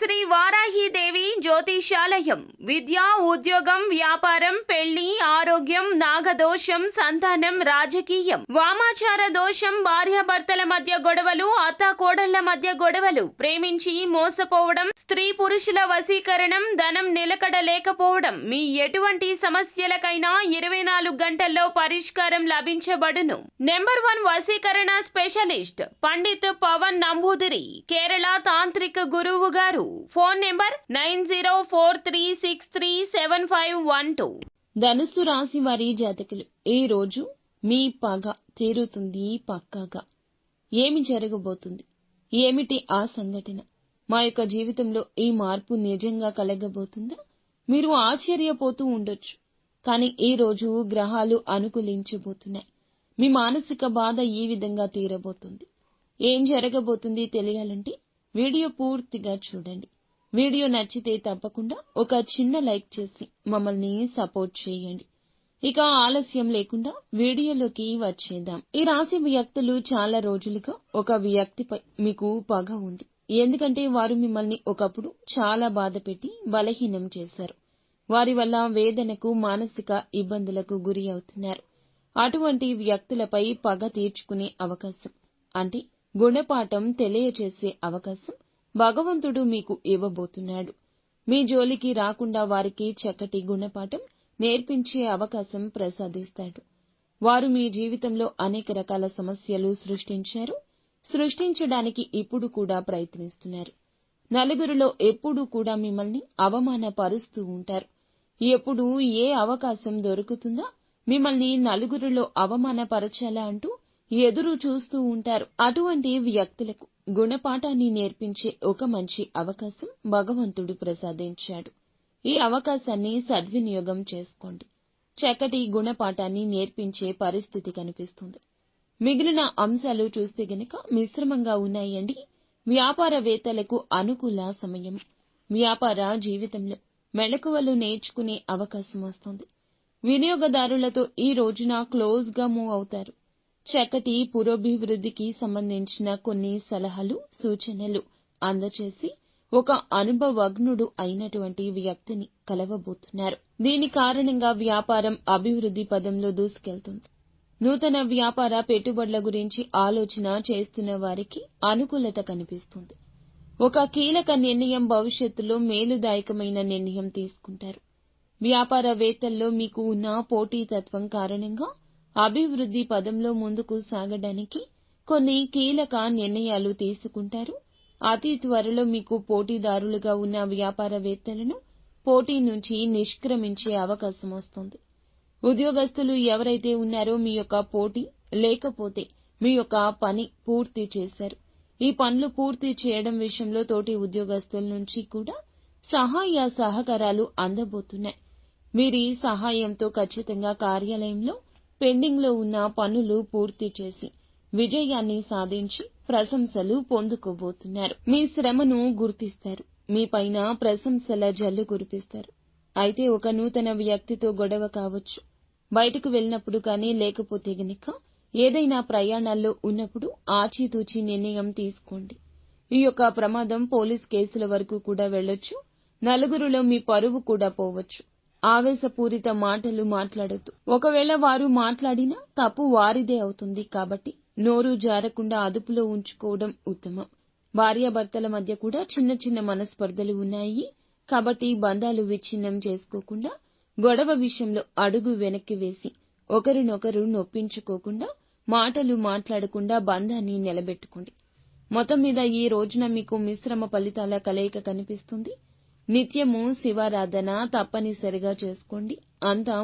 శ్రీ వారాహిదేవి జ్యోతిషాలయం విద్య, ఉద్యోగం, వ్యాపారం, పెళ్లి, ఆరోగ్యం, నాగదోషం, సంతానం, రాజకీయం, వామాచార దోషం, భార్యాభర్తల మధ్య గొడవలు, అత్తాకోడళ్ల మధ్య గొడవలు, ప్రేమించి మోసపోవడం, స్త్రీ పురుషుల వశీకరణం, ధనం నిలకడ లేకపోవడం, మీ ఎటువంటి సమస్యలకైనా 24 గంటల్లో పరిష్కారం లభించబడును. నెంబర్ 1 వశీకరణ స్పెషలిస్ట్ పండిత్ పవన్ నంబూదిరి, కేరళ తాంత్రిక గురువు గారు. Phone number 9043637512. ధనుస్సు రాశి వారి జాతకులు, ఈ రోజు మీ పగ తీరుతుంది పక్కాగా. ఏమి జరగబోతుంది? ఏమిటి ఆ సంఘటన? మా యొక్క జీవితంలో ఈ మార్పు నిజంగా కలగబోతుందా? మీరు ఆశ్చర్యపోతూ ఉండొచ్చు. కానీ ఈ రోజు గ్రహాలు అనుకూలించబోతున్నాయి. మీ మానసిక బాధ ఈ విధంగా తీరబోతుంది. ఏం జరగబోతుంది తెలియాలంటే వీడియో పూర్తిగా చూడండి. వీడియో నచ్చితే తప్పకుండా ఒక చిన్న లైక్ చేసి మమ్మల్ని సపోర్ట్ చేయండి. ఇక ఆలస్యం లేకుండా వీడియోలోకి వచ్చేద్దాం. ఈ రాశి వ్యక్తులు చాలా రోజులుగా ఒక వ్యక్తిపై మీకు పగ ఉంది. ఎందుకంటే వారు మిమ్మల్ని ఒకప్పుడు చాలా బాధ పెట్టి బలహీనం చేశారు. వారి వల్ల వేదనకు, మానసిక ఇబ్బందులకు గురి అవుతున్నారు. అటువంటి వ్యక్తులపై పగ తీర్చుకునే అవకాశం, అంటే గుణపాఠం తెలియచేసే అవకాశం భగవంతుడు మీకు ఇవ్వబోతున్నాడు. మీ జోలికి రాకుండా వారికి చక్కటి గుణపాఠం నేర్పించే అవకాశం ప్రసాదిస్తాడు. వారు మీ జీవితంలో అనేక రకాల సమస్యలు సృష్టించడానికి ఇప్పుడు కూడా ప్రయత్నిస్తున్నారు. నలుగురిలో ఎప్పుడూ కూడా మిమ్మల్ని అవమానపరుస్తూ ఉంటారు. ఎప్పుడు ఏ అవకాశం దొరుకుతుందా మిమ్మల్ని నలుగురిలో అవమానపరచాలా అంటూ ఎదురు చూస్తూ ఉంటారు. అటువంటి వ్యక్తులకు గుణపాఠాన్ని నేర్పించే ఒక మంచి అవకాశం భగవంతుడు ప్రసాదించాడు. ఈ అవకాశాన్ని సద్వినియోగం చేసుకోండి. చక్కటి గుణపాఠాన్ని నేర్పించే పరిస్థితి కనిపిస్తుంది. మిగిలిన అంశాలు చూస్తే గనక మిశ్రమంగా ఉన్నాయండి. వ్యాపారవేత్తలకు అనుకూల సమయం. వ్యాపార జీవితంలో మెళకువలు నేర్చుకునే అవకాశం వస్తుంది. వినియోగదారులతో ఈ రోజున క్లోజ్గా మూవ్ అవుతారు. చక్కటి పురోభివృద్ధికి సంబంధించిన కొన్ని సలహాలు, సూచనలు అందచేసి ఒక అనుభవజ్ఞుడు అయినటువంటి వ్యక్తిని కలవబోతున్నారు. దీని కారణంగా వ్యాపారం అభివృద్ధి పదంలో దూసుకెళ్తుంది. నూతన వ్యాపార పెట్టుబడుల గురించి ఆలోచన చేస్తున్న వారికి అనుకూలత కనిపిస్తుంది. ఒక కీలక నిర్ణయం, భవిష్యత్తులో మేలుదాయకమైన నిర్ణయం తీసుకుంటారు. వ్యాపారవేత్తల్లో మీకు ఉన్న పోటీతత్వం కారణంగా అభివృద్ధి పదంలో ముందుకు సాగడానికి కొన్ని కీలక నిర్ణయాలు తీసుకుంటారు. అతి త్వరలో మీకు పోటీదారులుగా ఉన్న వ్యాపారవేత్తలను పోటీ నుంచి నిష్క్రమించే అవకాశం వస్తుంది. ఉద్యోగస్తులు ఎవరైతే ఉన్నారో మీ యొక్క పోటీ లేకపోతే మీ యొక్క పని పూర్తి చేశారు. ఈ పనులు పూర్తి చేయడం విషయంలో తోటి ఉద్యోగస్తుల నుంచి కూడా సహాయ సహకారాలు అందబోతున్నాయి. వీరి సహాయంతో ఖచ్చితంగా కార్యాలయంలో పెండింగ్ లో ఉన్న పనులు పూర్తి చేసి విజయాన్ని సాధించి ప్రశంసలు పొందుకోబోతున్నారు. మీ శ్రమను గుర్తిస్తారు. మీ పైన ప్రశంసల జల్లు కురిపిస్తారు. అయితే ఒక నూతన వ్యక్తితో గొడవ కావచ్చు. బయటకు వెళ్ళినప్పుడు కానీ, లేకపోతే గనక ఏదైనా ప్రయాణాల్లో ఉన్నప్పుడు ఆచితూచి నిర్ణయం తీసుకోండి. ఈ యొక్క ప్రమాదం పోలీస్ కేసుల వరకు కూడా వెళ్ళొచ్చు. నలుగురిలో మీ పరువు కూడా పోవచ్చు. ఆవేశపూరిత మాటలు మాట్లాడొద్దు. ఒకవేళ వారు మాట్లాడినా తప్పు వారిదే అవుతుంది. కాబట్టి నోరు జారకుండా అదుపులో ఉంచుకోవడం ఉత్తమం. భార్యాభర్తల మధ్య కూడా చిన్న చిన్న మనస్పర్ధలు ఉన్నాయి. కాబట్టి బంధాలు విచ్ఛిన్నం చేసుకోకుండా, గొడవ విషయంలో అడుగు వెనక్కి వేసి ఒకరినొకరు నొప్పించుకోకుండా, మాటలు మాట్లాడకుండా బంధాన్ని నిలబెట్టుకోండి. మొత్తం మీద ఈ రోజున మీకు మిశ్రమ ఫలితాల కలయిక కనిపిస్తుంది. నిత్యము శివారాధన తప్పనిసరిగా చేసుకోండి. అంతా